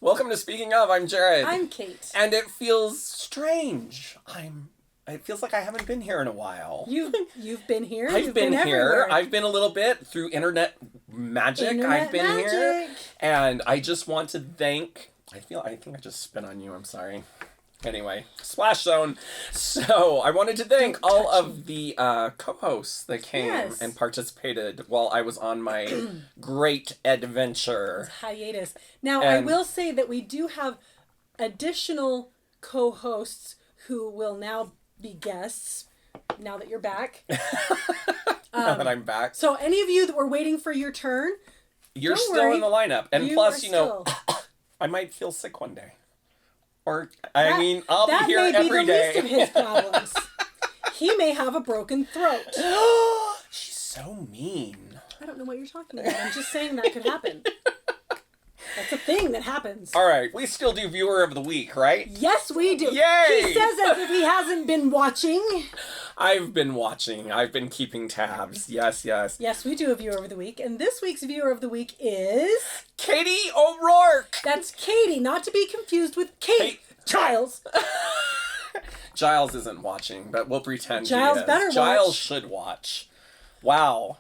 Welcome to Speaking Of. I'm Jared. I'm Kate. And it feels strange. It feels like I haven't been here in a while. You've been here. I've been here. Everywhere. I've been a little bit through internet magic. I've been here. And I just want to thank... I think I just spit on you. I'm sorry. Anyway, Splash Zone. So I wanted to thank all of the co-hosts that came and participated while I was on my great adventure. Hiatus. Now, I will say that we do have additional co-hosts who will now be guests now that you're back. Now that I'm back. So any of you that were waiting for your turn, you're don't still worry. in the lineup. And plus, I might feel sick one day. Or, I'll be here every day. That may be the least of his problems. He may have a broken throat. She's so mean. I don't know what you're talking about. I'm just saying that could happen. That's a thing that happens. All right, we still do Viewer of the Week, right? Yes, we do. Yay! He says as if he hasn't been watching. I've been watching. I've been keeping tabs. Yes. Yes, we do a Viewer of the Week. And this week's Viewer of the Week is... Katie O'Rourke! That's Katie, not to be confused with Kate Giles. Giles isn't watching, but we'll pretend Giles he is. better watch. Giles should watch. Wow.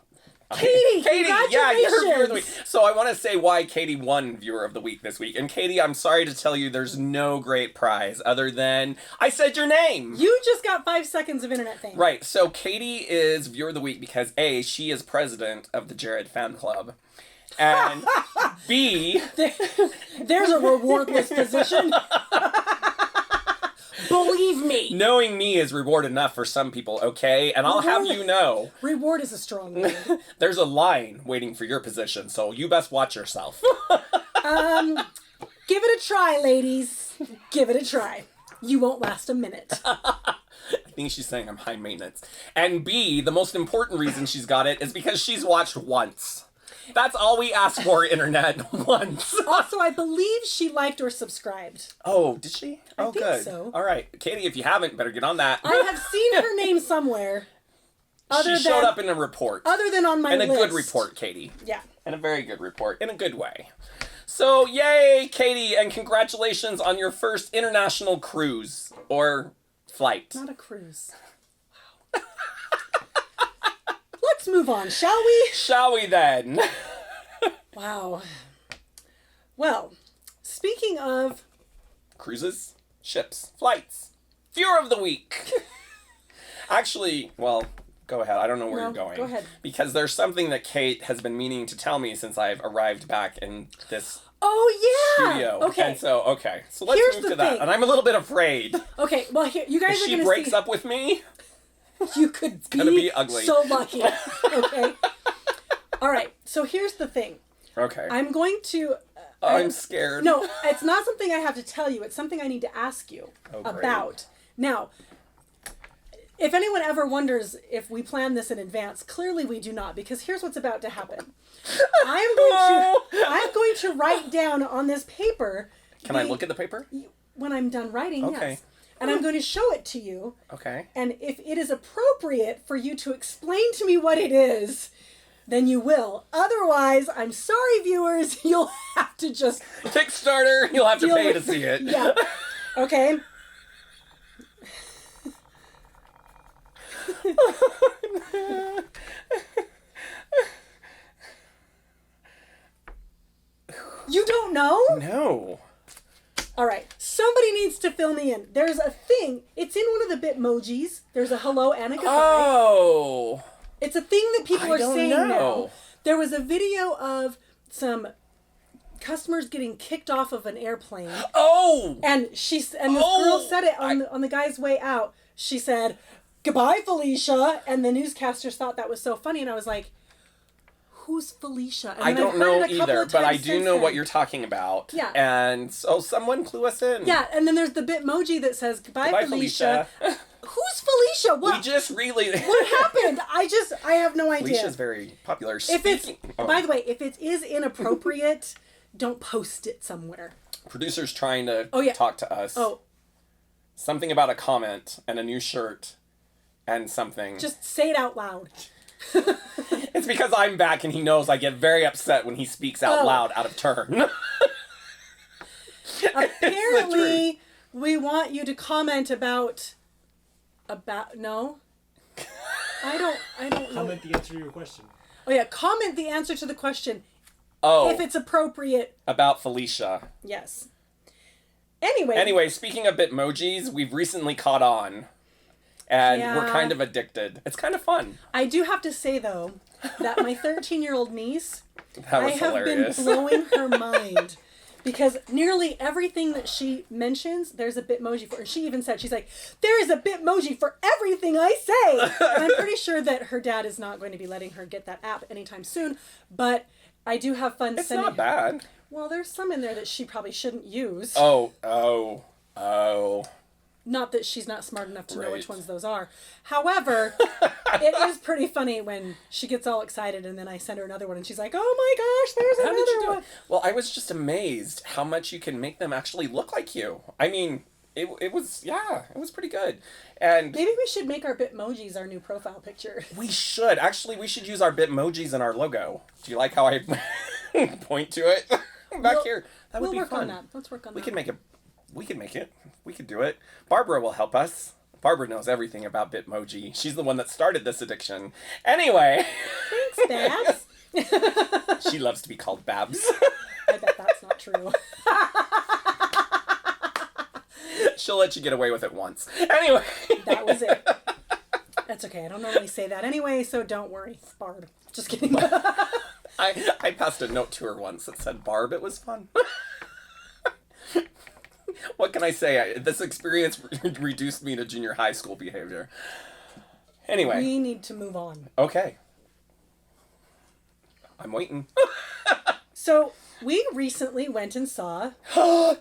Katie, yeah, you're Viewer of the Week. So I want to say why Katie won Viewer of the Week this week. And Katie, I'm sorry to tell you there's no great prize other than I said your name. You just got 5 seconds of internet fame. Right. So Katie is Viewer of the Week because A, she is president of the Jared Fan Club. And B... There's a rewardless position. Believe me. Knowing me is reward enough for some people, okay? And I'll have you know. Reward is a strong word. There's a line waiting for your position, so you best watch yourself. Give it a try, ladies. Give it a try. You won't last a minute. I think she's saying I'm high maintenance. And B, the most important reason she's got it is because she's watched once. That's all we ask for, internet, once. Also, I believe she liked or subscribed. Oh, did she? I think good. So. All right. Katie, if you haven't, better get on that. I have seen her name somewhere. She showed up in a report. Other than on my list. And a good report, Katie. Yeah. And a very good report, in a good way. So, yay, Katie, and congratulations on your first international cruise. Or flight. Not a cruise. Wow. Let's move on, shall we? Shall we then? Wow. Well, speaking of... Cruises, ships, flights. Viewer of the Week. Actually, well, go ahead. I don't know where you're going. Go ahead. Because there's something that Kate has been meaning to tell me since I've arrived back in this studio. Okay. And so let's move to that. And I'm a little bit afraid. Okay, well, here, you guys if are going to she breaks up with me... You could be ugly. So lucky. Okay. All right. So here's the thing. Okay. I'm going to... I'm scared. No, it's not something I have to tell you. It's something I need to ask you about. Now, if anyone ever wonders if we plan this in advance, clearly we do not, because here's what's about to happen. I'm going to write down on this paper... Can I look at the paper? When I'm done writing, yes. And I'm going to show it to you. Okay. And if it is appropriate for you to explain to me what it is, then you will. Otherwise, I'm sorry, viewers, you'll have to just... Kickstarter, you'll have to pay to see it. Yeah. Okay? You don't know? No. All right, somebody needs to fill me in. There's a thing. It's in one of the Bitmojis. There's a hello and a goodbye. Oh. It's a thing that people are saying now. There was a video of some customers getting kicked off of an airplane. Oh. And this girl said it on the guy's way out. She said, "Goodbye, Felicia." And the newscasters thought that was so funny, and I was like, who's Felicia? And I don't know either, but I do know what you're talking about. Yeah. And so someone clue us in. Yeah, and then there's the Bitmoji that says, Goodbye, Felicia. Who's Felicia? What? We just really... What happened? I have no idea. Felicia's very popular. By the way, if it is inappropriate, don't post it somewhere. Producer's trying to talk to us. Oh. Something about a comment and a new shirt and something. Just say it out loud. It's because I'm back and he knows I get very upset when he speaks out loud out of turn. Apparently, we want you to comment about no. I don't know. Comment the answer to your question. Oh yeah, comment the answer to the question. Oh. If it's appropriate. About Felicia. Yes. Anyway. Anyway, speaking of Bitmojis, we've recently caught on. And we're kind of addicted. It's kind of fun. I do have to say, though, that my 13-year-old niece, I have been blowing her mind. Because nearly everything that she mentions, there's a Bitmoji for. And she even said, she's like, there is a Bitmoji for everything I say. And I'm pretty sure that her dad is not going to be letting her get that app anytime soon. But I do have fun sending... It's not bad. Well, there's some in there that she probably shouldn't use. Oh. Not that she's not smart enough to know which ones those are. However, it is pretty funny when she gets all excited and then I send her another one and she's like, oh my gosh, there's another one. Well, I was just amazed how much you can make them actually look like you. I mean, it was pretty good. And maybe we should make our Bitmojis our new profile picture. We should. Actually, we should use our Bitmojis in our logo. Do you like how I point to it? Here. That would be fun. We'll work on that. Let's work on that. We can make it. We could do it. Barbara will help us. Barbara knows everything about Bitmoji. She's the one that started this addiction. Anyway. Thanks, Babs. She loves to be called Babs. I bet that's not true. She'll let you get away with it once. Anyway. That was it. That's okay. I don't normally say that anyway, so don't worry. Barb. Just kidding. I passed a note to her once that said, Barb, it was fun. What can I say? This experience reduced me to junior high school behavior. Anyway. We need to move on. Okay. I'm waiting. So, we recently went and saw...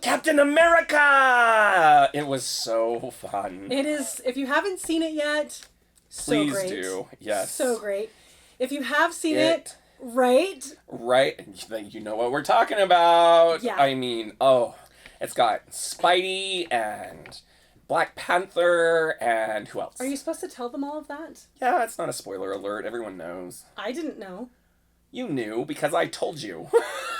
Captain America! It was so fun. It is. If you haven't seen it yet, so great. Please do. Yes. So great. If you have seen it, right? Right. You know what we're talking about. Yeah. I mean, it's got Spidey and Black Panther and who else? Are you supposed to tell them all of that? Yeah, it's not a spoiler alert. Everyone knows. I didn't know. You knew because I told you.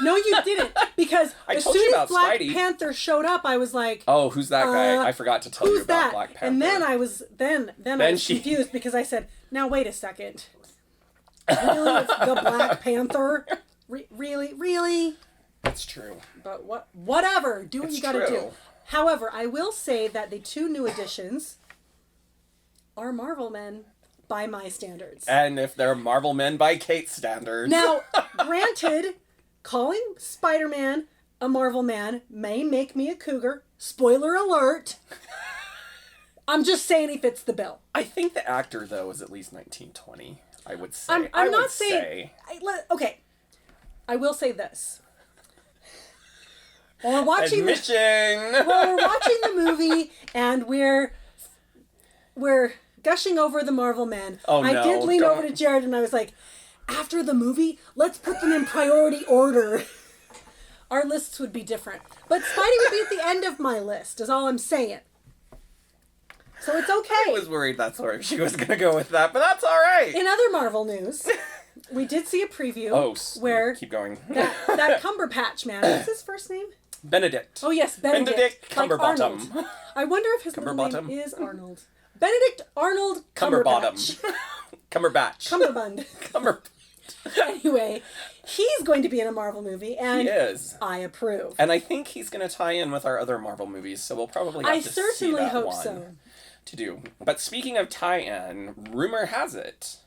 No, you didn't. Because as soon as Black Spidey. Panther showed up, I was like, oh, who's that guy? I forgot to tell you about Black Panther. And then I was confused because I said, now wait a second. Really? It's the Black Panther? Really? It's true. But whatever. Do what you gotta do. However, I will say that the two new additions are Marvel men by my standards. And if they're Marvel men by Kate's standards. Now, granted, calling Spider-Man a Marvel man may make me a cougar. Spoiler alert. I'm just saying he fits the bill. I think the actor, though, is at least 1920. I would say. I'm not saying... Okay. I will say this. While we're watching the movie and we're gushing over the Marvel men, I did lean over to Jared and I was like, after the movie, let's put them in priority order. Our lists would be different. But Spidey would be at the end of my list, is all I'm saying. So it's okay. I was worried that's where she was going to go with that, but that's all right. In other Marvel news, we did see a preview where keep going. that Cumberpatch man, what's his first name? Benedict. Oh yes, Benedict Cumberbottom. Like I wonder if his middle name is Arnold. Benedict Arnold Cumberbatch. Cumberbatch. Cumberbund. Anyway, he's going to be in a Marvel movie, and he is. I approve. And I think he's going to tie in with our other Marvel movies, so we'll probably have to see that one. I certainly hope so. To do. But speaking of tie-in, rumor has it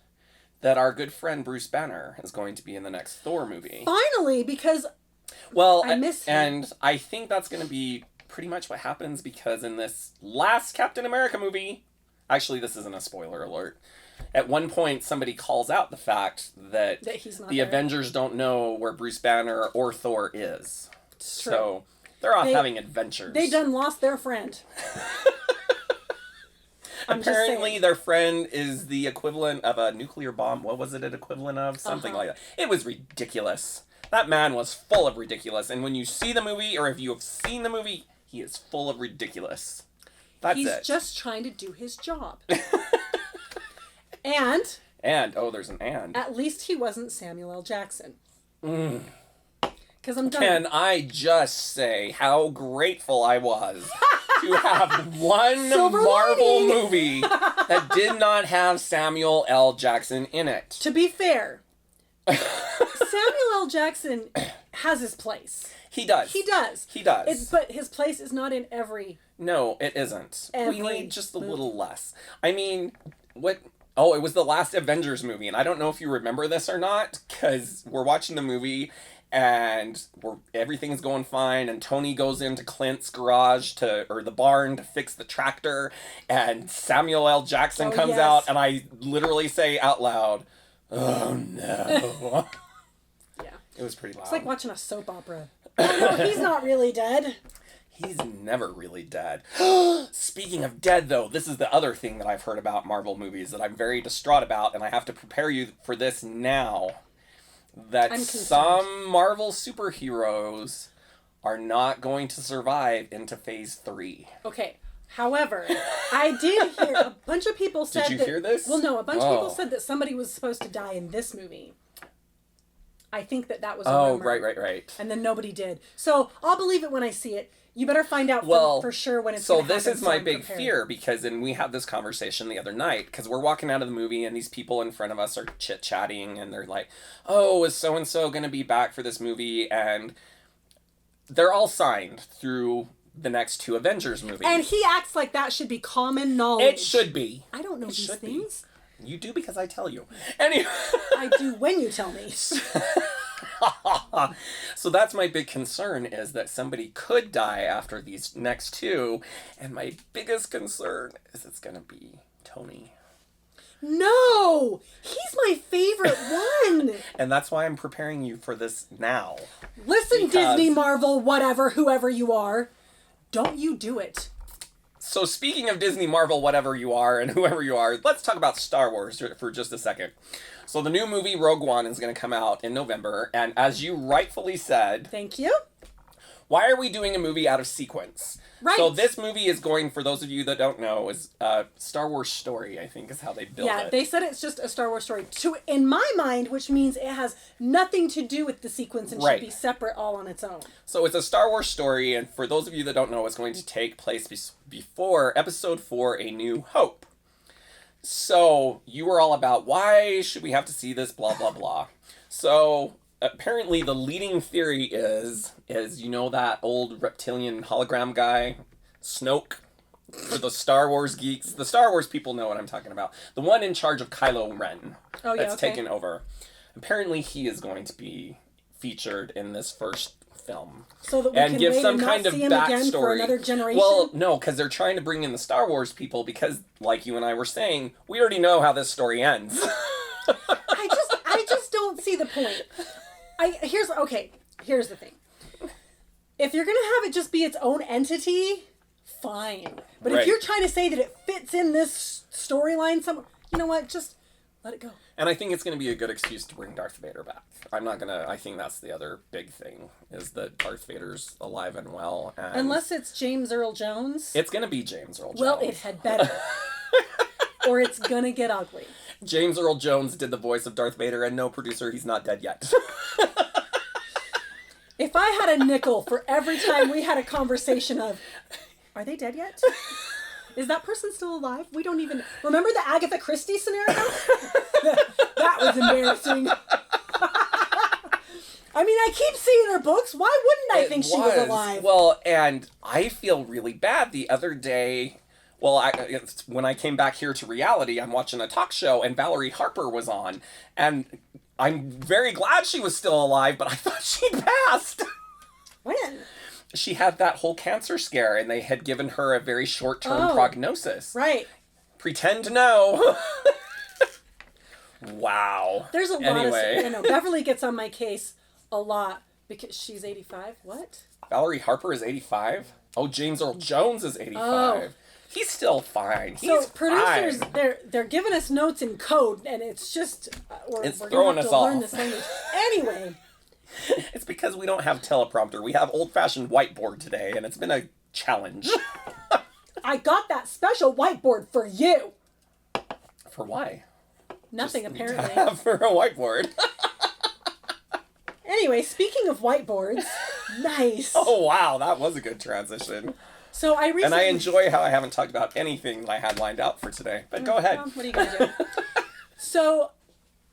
that our good friend Bruce Banner is going to be in the next Thor movie. Finally, because I miss him. And I think that's going to be pretty much what happens because in this last Captain America movie, actually this isn't a spoiler alert, at one point somebody calls out the fact that the Avengers don't know where Bruce Banner or Thor is. It's true. So they're off having adventures. They done lost their friend. Apparently their friend is the equivalent of a nuclear bomb. What was it an equivalent of? Something like that. It was ridiculous. That man was full of ridiculous. And when you see the movie, or if you have seen the movie, he is full of ridiculous. That's it. He's just trying to do his job. And, there's an and. At least he wasn't Samuel L. Jackson. Because I'm done. Can I just say how grateful I was to have one Silver Marvel lining. movie that did not have Samuel L. Jackson in it. To be fair, Samuel L. Jackson has his place. He does. He does. He does. But his place is not in every... No, it isn't. We need just a movie. little less. I mean, what... Oh, it was the last Avengers movie, and I don't know if you remember this or not, because we're watching the movie, and everything's going fine, and Tony goes into Clint's garage or the barn to fix the tractor, and Samuel L. Jackson comes out, and I literally say out loud, "Oh no." Yeah. It was pretty loud. It's like watching a soap opera. Oh, no, he's not really dead. He's never really dead. Speaking of dead, though, this is the other thing that I've heard about Marvel movies that I'm very distraught about, and I have to prepare you for this now. That some Marvel superheroes are not going to survive into Phase 3. Okay. However, I did hear a bunch of people said Did you hear this? Well, no, a bunch of people said that somebody was supposed to die in this movie. I think that was a rumor. Right. And then nobody did. So I'll believe it when I see it. You better find out for sure when it's so going to happen. So this is my big fear, because, and we had this conversation the other night, because we're walking out of the movie and these people in front of us are chit-chatting and they're like, oh, is so-and-so going to be back for this movie? And they're all signed through the next 2 Avengers movies. And he acts like that should be common knowledge. It should be. I don't know these things. You do because I tell you. Anyway. I do when you tell me. So that's my big concern, is that somebody could die after these next 2, and my biggest concern is it's gonna be Tony. No! He's my favorite one! And that's why I'm preparing you for this now. Listen, Disney, Marvel, whatever, whoever you are, don't you do it. So speaking of Disney, Marvel, whatever you are, and whoever you are, let's talk about Star Wars for just a second. So the new movie Rogue One is going to come out in November, and as you rightfully said... Thank you. Why are we doing a movie out of sequence? Right. So this movie is going, for those of you that don't know, is a Star Wars story, I think is how they built it. Yeah, they said it's just a Star Wars story, in my mind, which means it has nothing to do with the sequence and should be separate all on its own. So it's a Star Wars story, and for those of you that don't know, it's going to take place before Episode 4, A New Hope. So you were all about, why should we have to see this, blah, blah, blah. So apparently the leading theory is you know that old reptilian hologram guy, Snoke? For the Star Wars geeks. The Star Wars people know what I'm talking about. The one in charge of Kylo Ren. Oh, yeah, that's taken over. Apparently he is going to be featured in this first film. So that we can give some kind of backstory for another generation? Well, no, because they're trying to bring in the Star Wars people because, like you and I were saying, we already know how this story ends. I just don't see the point. Here's the thing. If you're gonna have it just be its own entity, fine. But if you're trying to say that it fits in this storyline somewhere, you know what? Just let it go. And I think it's going to be a good excuse to bring Darth Vader back. I think that's the other big thing, is that Darth Vader's alive and well. And unless it's James Earl Jones. It's going to be James Earl Jones. Well, it had better. Or it's going to get ugly. James Earl Jones did the voice of Darth Vader, and no, producer, he's not dead yet. If I had a nickel for every time we had a conversation of, are they dead yet? Is that person still alive? We don't even... Remember the Agatha Christie scenario? That was embarrassing. I mean, I keep seeing her books. Why wouldn't I think she was alive? Well, and I feel really bad the other day. Well, when I came back here to reality, I'm watching a talk show, and Valerie Harper was on. And I'm very glad she was still alive, but I thought she'd passed. When? She had that whole cancer scare, and they had given her a very short-term prognosis. Right. Pretend to know. Wow. There's a lot of... Beverly gets on my case a lot because she's 85. What? Valerie Harper is 85? Oh, James Earl Jones is 85. Oh. He's still fine. He's producers, fine. they're giving us notes in code, and it's just... we're throwing us off. Learn this language. Anyway... It's because we don't have teleprompter. We have old-fashioned whiteboard today, and it's been a challenge. I got that special whiteboard for you. For why? Nothing, apparently. For a whiteboard. Anyway, speaking of whiteboards, nice. Oh, wow, that was a good transition. So I recently... And I enjoy how I haven't talked about anything that I had lined out for today. But go ahead. Well, what are you going to do? So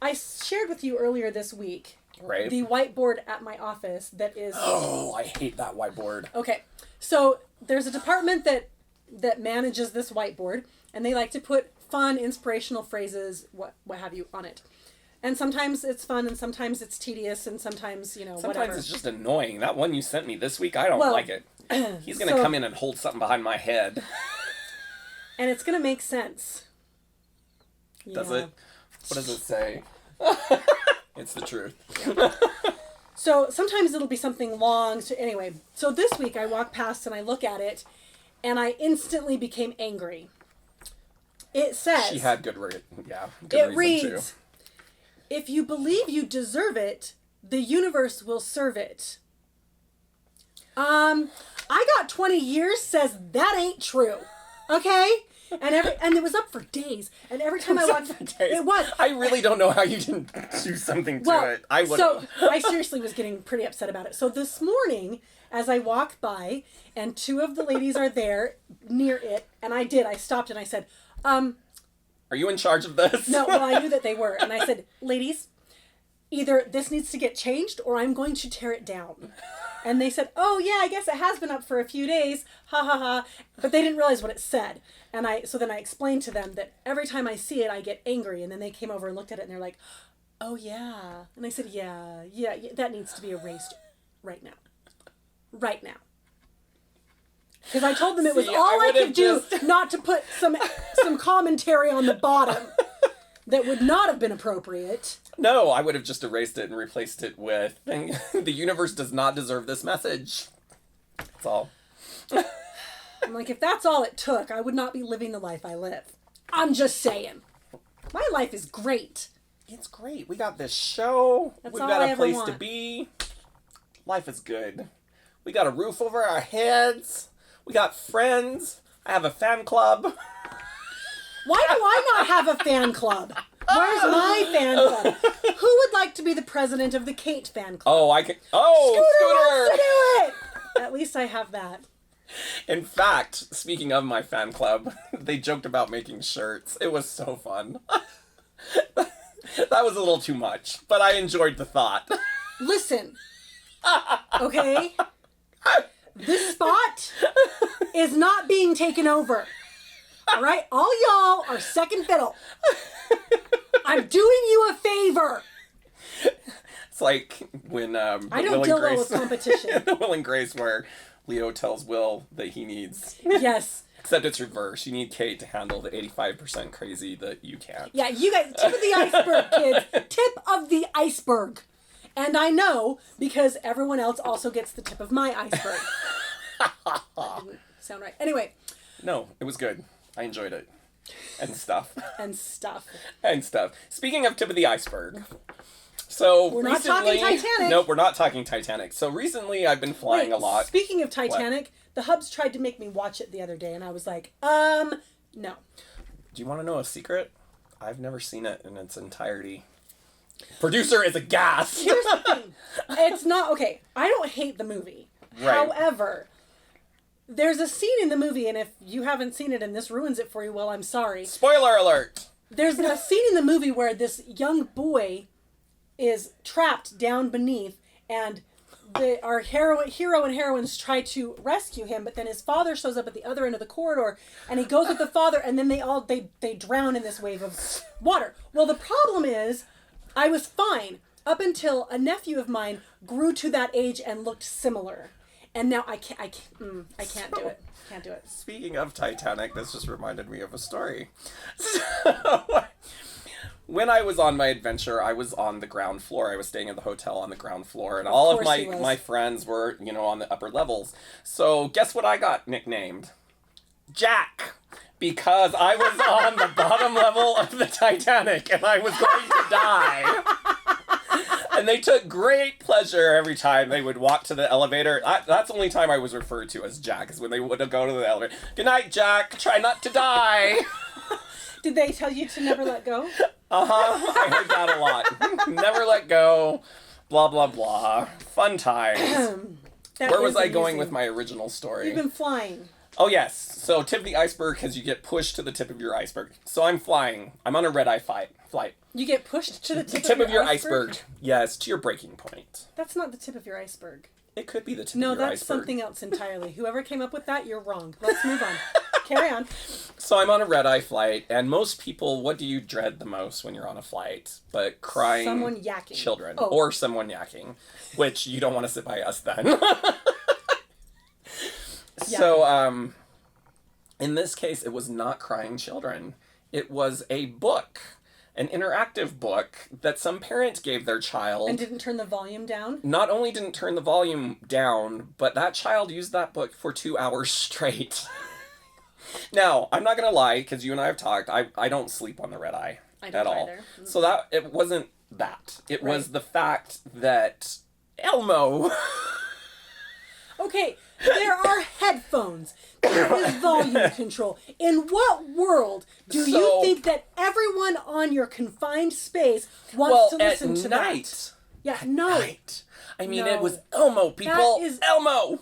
I shared with you earlier this week the whiteboard at my office that is... Oh, I hate that whiteboard. Okay. So there's a department that manages this whiteboard, and they like to put fun, inspirational phrases, what have you, on it. And sometimes it's fun, and sometimes it's tedious, and sometimes, Sometimes whatever. it's just annoying. That one you sent me this week, I don't like it. He's going to come in and hold something behind my head. And it's going to make sense. Does it? What does it say? It's the truth. Yeah. So sometimes it'll be something long. Anyway, so this week I walk past and I look at it, and I instantly became angry. It says... She had good reason reads, too. If you believe you deserve it, the universe will serve it. I got 20 years says that ain't true. Okay? And it was up for days. And every time I walked, it was. I really don't know how you didn't do something to it. I would. So I seriously was getting pretty upset about it. So this morning, as I walked by, and two of the ladies are there near it, and I stopped and I said, are you in charge of this? No, well, I knew that they were. And I said, ladies, either this needs to get changed or I'm going to tear it down. And they said, oh, yeah, I guess it has been up for a few days. Ha, ha, ha. But they didn't realize what it said. And so then I explained to them that every time I see it, I get angry. And then they came over and looked at it and they're like, oh, yeah. And I said, yeah, that needs to be erased right now. Right now. Because I told them it was all I could do not to put some commentary on the bottom that would not have been appropriate. No, I would have just erased it and replaced it with, the universe does not deserve this message. That's all. I'm like, if that's all it took, I would not be living the life I live. I'm just saying. My life is great. It's great. We got this show. We've got a place to be. Life is good. We got a roof over our heads. We got friends. I have a fan club. Why do I not have a fan club? Where's my fan club? Who would like to be the president of the Kate fan club? Oh, I can. Oh, Scooter wants to do it! At least I have that. In fact, speaking of my fan club, they joked about making shirts. It was so fun. That was a little too much, but I enjoyed the thought. Listen, okay? This spot is not being taken over. All right? All y'all are second fiddle. I'm doing you a favor. It's like when I don't deal well with competition. Will and Grace, where Leo tells Will that he needs. Yes. Except it's reverse. You need Kate to handle the 85% crazy that you can't. Yeah, you guys, tip of the iceberg, kids. Tip of the iceberg. And I know because everyone else also gets the tip of my iceberg. That didn't sound right. Anyway. No, it was good. I enjoyed it. And stuff. And stuff. And stuff. Speaking of tip of the iceberg. So we're not talking Titanic. Nope, we're not talking Titanic. So recently I've been flying a lot. Speaking of Titanic, the Hubs tried to make me watch it the other day, and I was like, no. Do you want to know a secret? I've never seen it in its entirety. Producer is aghast. Here's the thing. It's not, okay, I don't hate the movie. Right. However, there's a scene in the movie, and if you haven't seen it and this ruins it for you, well, I'm sorry. Spoiler alert! There's a scene in the movie where this young boy is trapped down beneath, and our hero and heroines try to rescue him, but then his father shows up at the other end of the corridor, and he goes with the father, and then they drown in this wave of water. Well, the problem is, I was fine up until a nephew of mine grew to that age and looked similar, and now I can't do it. Can't do it. Speaking of Titanic, this just reminded me of a story. So, when I was on my adventure, I was on the ground floor. I was staying in the hotel on the ground floor, and all of my friends were, on the upper levels. So guess what I got nicknamed? Jack. Because I was on the bottom level of the Titanic, and I was going to die. And they took great pleasure every time they would walk to the elevator. That's the only time I was referred to as Jack, is when they would go to the elevator. Good night, Jack. Try not to die. Did they tell you to never let go? I heard that a lot. Never let go. Blah, blah, blah. Fun times. Where was I going with my original story? You've been flying. Oh, yes. So, tip of the iceberg because you get pushed to the tip of your iceberg. So, I'm flying. I'm on a red-eye flight. You get pushed to the tip of your iceberg? Yes, to your breaking point. That's not the tip of your iceberg. It could be the tip of your iceberg. No, that's something else entirely. Whoever came up with that, you're wrong. Let's move on. Carry on. So I'm on a red-eye flight, and most people, what do you dread the most when you're on a flight? But crying someone yakking. Children. Oh. Or someone yakking, which you don't want to sit by us then. So, in this case, it was not crying children. It was a book. An interactive book that some parent gave their child. And didn't turn the volume down? Not only didn't turn the volume down, but that child used that book for 2 hours straight. Now, I'm not going to lie, because you and I have talked, I don't sleep on the red eye at all. Either. So it wasn't that. It was the fact that Elmo... Okay, there are headphones. There is volume control. In what world do you think that everyone on your confined space wants to listen to night. that? Yeah, night. I mean, it was Elmo, people. Elmo.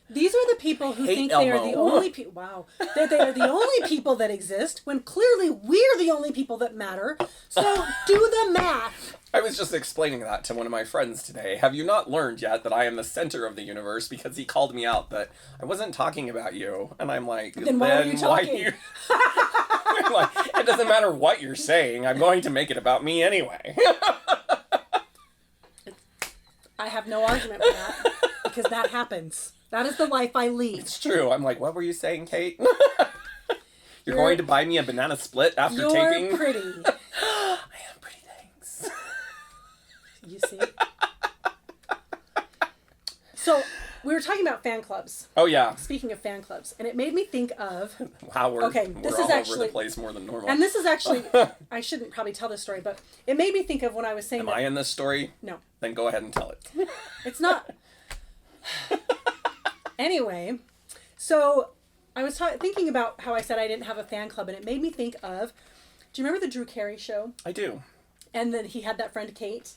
These are the people who think they are the only people. Wow, that they are the only people that exist when clearly we're the only people that matter. So do the math. I was just explaining that to one of my friends today. Have you not learned yet that I am the center of the universe? Because he called me out that I wasn't talking about you. And I'm like, then why are you talking? I'm like, it doesn't matter what you're saying. I'm going to make it about me anyway. I have no argument with that. Because that happens. That is the life I lead. It's true. I'm like, what were you saying, Kate? You're going to buy me a banana split after taping? You're pretty. I am pretty, thanks. You see? So, we were talking about fan clubs. Oh, yeah. Speaking of fan clubs. And it made me think of... Wow, we're all over the place more than normal. And this is actually... I shouldn't probably tell this story, but it made me think of when I was saying Am I in this story? No. Then go ahead and tell it. It's not... Anyway, so I was thinking about how I said I didn't have a fan club, and it made me think of, do you remember the Drew Carey show? I do. And then he had that friend Kate.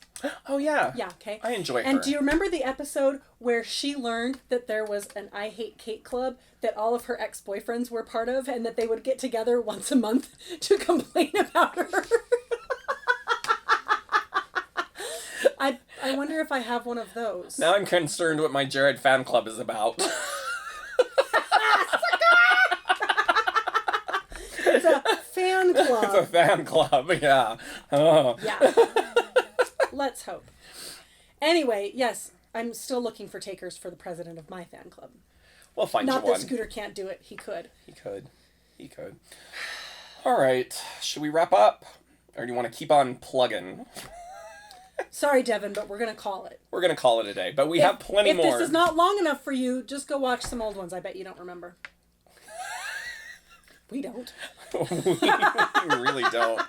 Oh, yeah. Yeah, okay. I enjoy her. And do you remember the episode where she learned that there was an I Hate Kate club that all of her ex-boyfriends were part of, and that they would get together once a month to complain about her? I wonder if I have one of those. Now I'm concerned what my Jared fan club is about. It's a fan club. It's a fan club, yeah. Oh. Yeah. Let's hope. Anyway, yes, I'm still looking for takers for the president of my fan club. We'll find you one. Not that Scooter can't do it. He could. He could. All right. Should we wrap up? Or do you want to keep on plugging? Sorry, Devin, but we're going to call it. We're going to call it a day, but we have plenty more. If this is not long enough for you, just go watch some old ones. I bet you don't remember. We don't. We really don't.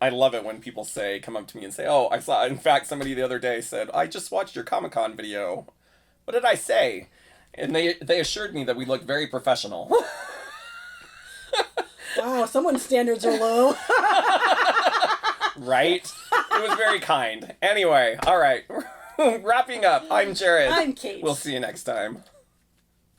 I love it when people come up to me and say, oh, I saw, in fact, somebody the other day said, I just watched your Comic-Con video. What did I say? And they assured me that we looked very professional. Wow, someone's standards are low. Right? It was very kind. Anyway, all right. Wrapping up. I'm Jared. I'm Kate. We'll see you next time.